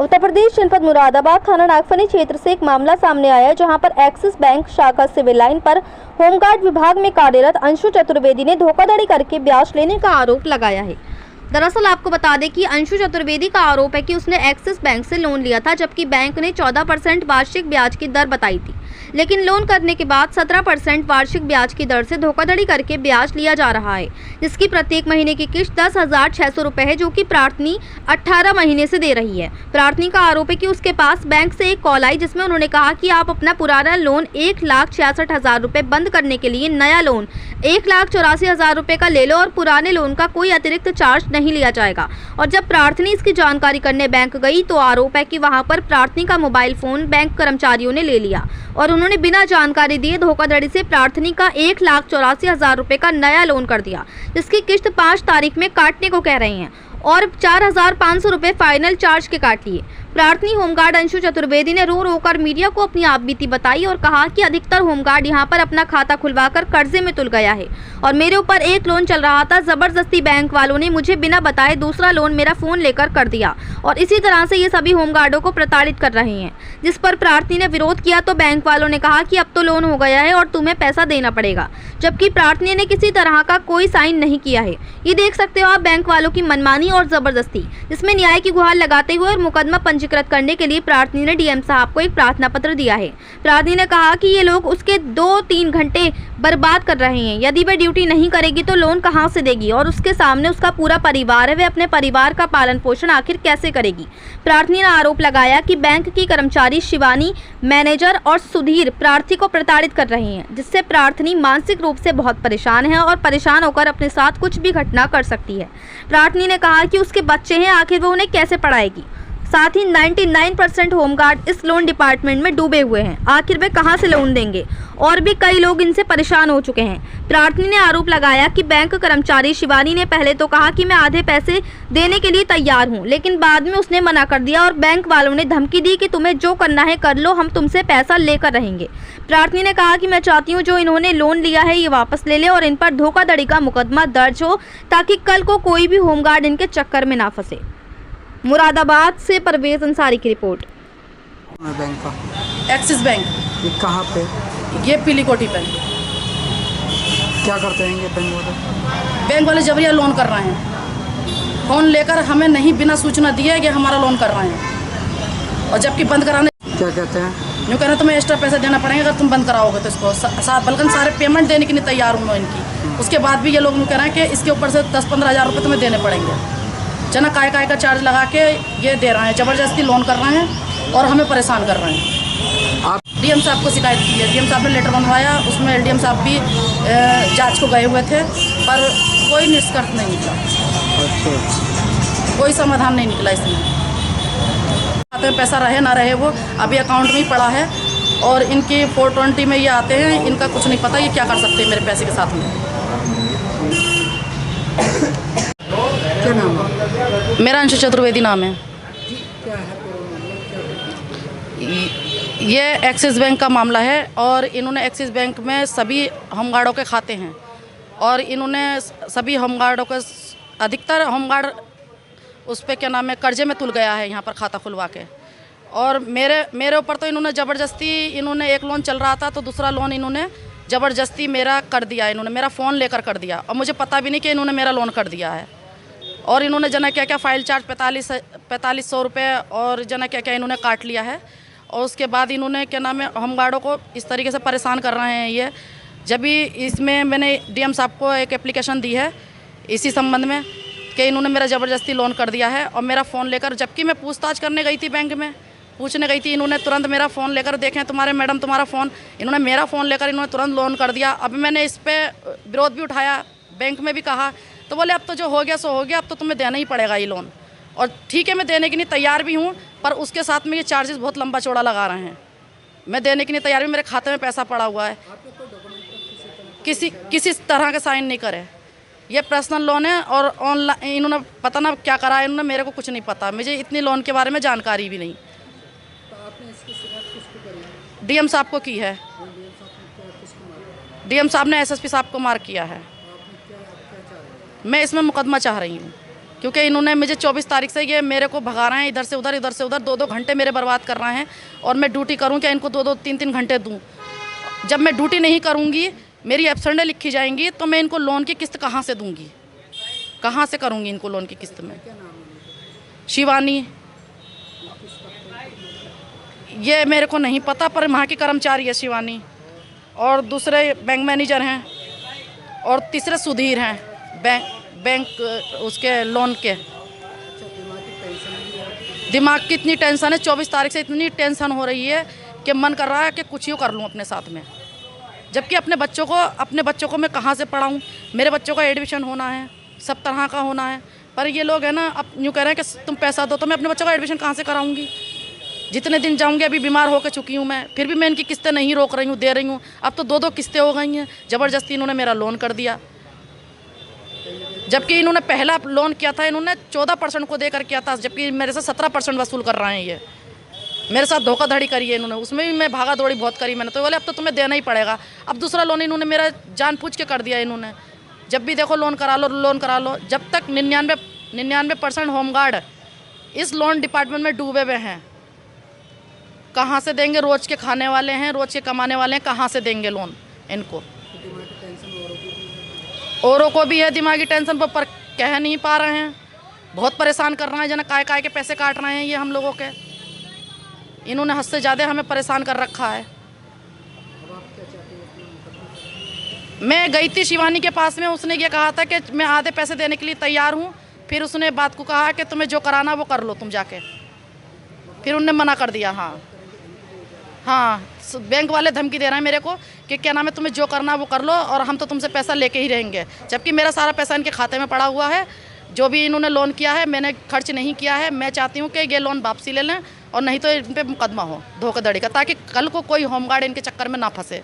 उत्तर प्रदेश जनपद मुरादाबाद थाना नागफनी क्षेत्र से एक मामला सामने आया है, जहां पर एक्सिस बैंक शाखा सिविल लाइन पर होमगार्ड विभाग में कार्यरत अंशु चतुर्वेदी ने धोखाधड़ी करके ब्याज लेने का आरोप लगाया है। दरअसल आपको बता दें कि अंशु चतुर्वेदी का आरोप है कि उसने एक्सिस बैंक से लोन लिया था, जबकि बैंक ने 14% वार्षिक ब्याज की दर बताई थी, लेकिन लोन करने के बाद 17% वार्षिक ब्याज की दर से धोखाधड़ी करके ब्याज लिया जा रहा है, जिसकी प्रत्येक महीने की किश्त 10,600 रुपये है, जो कि प्रार्थनी 18 महीने से दे रही है। प्रार्थनी का आरोप है कि उसके पास बैंक से एक कॉल आई, जिसमें उन्होंने कहा कि आप अपना पुराना लोन 1,66,000 रुपये बंद करने के लिए नया लोन 1,84,000 रुपये का ले लो और पुराने लोन का कोई अतिरिक्त चार्ज नहीं लिया जाएगा। और जब प्रार्थनी इसकी जानकारी करने बैंक गई तो आरोप है कि वहां पर प्रार्थनी का मोबाइल फोन बैंक कर्मचारियों ने ले लिया और उन्होंने बिना जानकारी दिए धोखाधड़ी से प्रार्थनी का 1,84,000 रुपये का नया लोन कर दिया, जिसकी किश्त 5 तारीख में काटने को कह रहे हैं और 4,500 रुपये फाइनल चार्ज के काट लिए। प्रार्थनी होमगार्ड अंशु चतुर्वेदी ने रो कर मीडिया को अपनी आपबीती बताई और कहा कि अधिकतर होमगार्ड यहां पर अपना खाता खुलवाकर कर्जे में तुल गया है और मेरे ऊपर एक लोन चल रहा था, जबरदस्ती बैंक वालों ने मुझे बिना बताए दूसरा लोन मेरा फोन लेकर कर दिया और इसी तरह से ये सभी होमगार्डों को प्रताड़ित कर रहे हैं। जिस पर प्रार्थनी ने विरोध किया तो बैंक वालों ने कहा कि अब तो लोन हो गया है और तुम्हें पैसा देना पड़ेगा, जबकि प्रार्थनी ने किसी तरह का कोई साइन नहीं किया है। ये देख सकते हो आप बैंक वालों की मनमानी और जबरदस्ती, जिसमें न्याय की गुहार लगाते हुए और मुकदमा पंजीकृत करने के लिए प्रार्थनी ने डीएम साहब को एक प्रार्थना पत्र दिया है। प्रार्थनी ने कहा कि ये लोग उसके 2-3 घंटे बर्बाद कर रहे हैं, यदि वह ड्यूटी नहीं करेगी तो लोन कहां से देगी और उसके सामने उसका पूरा परिवार है, वह अपने परिवार का पालन पोषण आखिर कैसे करेगी। प्रार्थनी ने आरोप लगाया कि बैंक की कर्मचारी शिवानी, मैनेजर और सुधीर प्रार्थी को प्रताड़ित कर रहे हैं, जिससे प्रार्थनी मानसिक रूप से बहुत परेशान है और परेशान होकर अपने साथ कुछ भी घटना कर सकती है। प्रार्थनी ने कहा कि उसके बच्चे हैं, आखिर वो उन्हें कैसे पढ़ाएगी। साथ ही 99% होमगार्ड इस लोन डिपार्टमेंट में डूबे हुए हैं, आखिर वे कहां से लोन देंगे और भी कई लोग इनसे परेशान हो चुके हैं। प्रार्थनी ने आरोप लगाया कि बैंक कर्मचारी शिवानी ने पहले तो कहा कि मैं आधे पैसे देने के लिए तैयार हूं, लेकिन बाद में उसने मना कर दिया और बैंक वालों ने धमकी दी कि तुम्हें जो करना है कर लो, हम तुमसे पैसा लेकर रहेंगे। प्रार्थनी ने कहा कि मैं चाहती हूँ जो इन्होंने लोन लिया है ये वापस ले ले और इन पर धोखाधड़ी का मुकदमा दर्ज हो, ताकि कल को कोई भी होमगार्ड इनके चक्कर में ना फंसे। मुरादाबाद से परवेज अंसारी की रिपोर्ट। बैंक का एक्सिस बैंक, ये कहाँ पे? ये पीली कोठी पे। क्या करते हैं ये बैंक वाले? बैंक वाले जबरिया लोन कर रहे हैं, फोन लेकर हमें नहीं बिना सूचना दिए कि हमारा लोन कर रहे हैं और जबकि बंद कराने क्या कहते हैं? यूँ कह रहे तुम्हें एक्स्ट्रा पैसा देना पड़ेगा अगर तुम बंद कराओगे तो इसको बल्कि सारे पेमेंट देने के लिए तैयार हूँ मैं इनकी। उसके बाद भी ये लोग यूँ कह रहे हैं कि इसके ऊपर से 10-15 हज़ार रुपये तुम्हें देने पड़ेंगे। जना काय का चार्ज लगा के ये दे रहे हैं, ज़बरदस्ती लोन कर रहे हैं और हमें परेशान कर रहे हैं। आप डीएम साहब को शिकायत की है, डीएम साहब ने लेटर बनवाया, उसमें एलडीएम साहब भी जांच को गए हुए थे, पर कोई निष्कर्ष नहीं निकला। अच्छा, कोई समाधान नहीं निकला इसमें। खाते में पैसा रहे ना रहे वो अभी अकाउंट में ही पड़ा है और इनकी 420 में ये आते हैं, इनका कुछ नहीं पता ये क्या कर सकते हैं मेरे पैसे के साथ में। क्या नाम है? मेरा अंशु चतुर्वेदी नाम है। क्या है? ये एक्सिस बैंक का मामला है और इन्होंने एक्सिस बैंक में सभी होमगार्डों के खाते हैं और इन्होंने सभी होमगार्डों के अधिकतर होमगार्ड उस पर क्या नाम है कर्जे में तुल गया है यहाँ पर खाता खुलवा के। और मेरे ऊपर तो इन्होंने ज़बरदस्ती, इन्होंने एक लोन चल रहा था तो दूसरा लोन इन्होंने ज़बरदस्ती मेरा कर दिया, इन्होंने मेरा फ़ोन लेकर कर दिया और मुझे पता भी नहीं कि इन्होंने मेरा लोन कर दिया है। और इन्होंने जना क्या फाइल चार्ज 4500 रुपये और जना क्या इन्होंने काट लिया है। और उसके बाद इन्होंने क्या नाम है होमगार्डों को इस तरीके से परेशान कर रहे हैं ये। जब भी इसमें मैंने डीएम साहब को एक एप्लीकेशन दी है इसी संबंध में कि इन्होंने मेरा ज़बरदस्ती लोन कर दिया है और मेरा फ़ोन लेकर, जबकि मैं पूछताछ करने गई थी बैंक में, पूछने गई थी, इन्होंने तुरंत मेरा फ़ोन लेकर देखें तुम्हारे मैडम तुम्हारा फ़ोन, इन्होंने मेरा फ़ोन लेकर इन्होंने तुरंत लोन कर दिया। अब मैंने इस पर विरोध भी उठाया, बैंक में भी कहा, तो बोले अब तो जो हो गया सो हो गया, अब तो तुम्हें देना ही पड़ेगा ये लोन। और ठीक है मैं देने के लिए तैयार भी हूँ, पर उसके साथ में ये चार्जेस बहुत लंबा चौड़ा लगा रहे हैं। मैं देने के लिए तैयार भी, मेरे खाते में पैसा पड़ा हुआ है, किसी तरह का साइन नहीं करे। ये पर्सनल लोन है और ऑनलाइन इन्होंने पता ना क्या करा है, इन्होंने मेरे को कुछ नहीं पता, मुझे इतनी लोन के बारे में जानकारी भी नहीं। डीएम साहब को की है, डीएम साहब ने एसएसपी साहब को मार्क किया है। मैं इसमें मुकदमा चाह रही हूँ। क्योंकि इन्होंने मुझे 24 तारीख से ये मेरे को भगा रहे हैं इधर से उधर 2-2 घंटे मेरे बर्बाद कर रहे हैं। और मैं ड्यूटी करूँ क्या इनको 2-2 3-3 घंटे दूँ? जब मैं ड्यूटी नहीं करूँगी, मेरी एब्सेंटें लिखी जाएंगी, तो मैं इनको लोन की किस्त कहाँ से दूँगी? कहाँ से करूँगी इनको लोन की किस्त में? शिवानी, ये मेरे को नहीं पता, पर वहाँ की कर्मचारी है शिवानी, और दूसरे बैंक मैनेजर हैं, और तीसरे सुधीर हैं बैंक उसके लोन के। दिमाग की इतनी टेंशन है, 24 तारीख से इतनी टेंशन हो रही है कि मन कर रहा है कि कुछ यूँ कर लूँ अपने साथ में, जबकि अपने बच्चों को मैं कहाँ से पढ़ाऊँ? मेरे बच्चों का एडमिशन होना है, सब तरह का होना है, पर ये लोग है ना अब यूँ कह रहे हैं कि तुम पैसा दो, तो मैं अपने बच्चों का एडमिशन कहाँ से कराऊँगी? जितने दिन जाऊँगी, अभी बीमार होकर चुकी हूँ मैं, फिर भी मैं इनकी किस्तें नहीं रोक रही हूँ, दे रही हूँ। अब तो 2-2 किस्तें हो गई हैं, ज़बरदस्ती इन्होंने मेरा लोन कर दिया। जबकि इन्होंने पहला लोन किया था, इन्होंने 14% को देकर किया था, जबकि मेरे से 17% वसूल कर रहे हैं। ये मेरे साथ धोखाधड़ी करी है इन्होंने, उसमें भी मैं भागा दौड़ी बहुत करी मैंने, तो बोले अब तो तुम्हें देना ही पड़ेगा। अब दूसरा लोन इन्होंने मेरा जानबूझ के कर दिया इन्होंने। जब भी देखो लोन करा लो। जब तक 99% होमगार्ड इस लोन डिपार्टमेंट में डूबे हुए हैं, कहाँ से देंगे? रोज़ के खाने वाले हैं, रोज़ के कमाने वाले हैं, कहाँ से देंगे लोन इनको? औरों को भी है दिमागी टेंशन, पर कह नहीं पा रहे हैं। बहुत परेशान कर रहे हैं, जना काय के पैसे काट रहे हैं ये हम लोगों के। इन्होंने हद से ज़्यादा हमें परेशान कर रखा है। मैं गई थी शिवानी के पास में, उसने ये कहा था कि मैं आधे पैसे देने के लिए तैयार हूँ। फिर उसने बात को कहा कि तुम्हें जो कराना वो कर लो तुम जाके। फिर उनने मना कर दिया। हाँ, बैंक वाले धमकी दे रहे हैं मेरे को कि क्या नाम है, तुम्हें जो करना वो कर लो, और हम तो तुमसे पैसा लेके ही रहेंगे। जबकि मेरा सारा पैसा इनके खाते में पड़ा हुआ है। जो भी इन्होंने लोन किया है मैंने खर्च नहीं किया है। मैं चाहती हूँ कि ये लोन वापसी ले लें, और नहीं तो इन पर मुकदमा हो धोखाधड़ी का, ताकि कल को कोई होमगार्ड इनके चक्कर में ना फंसे।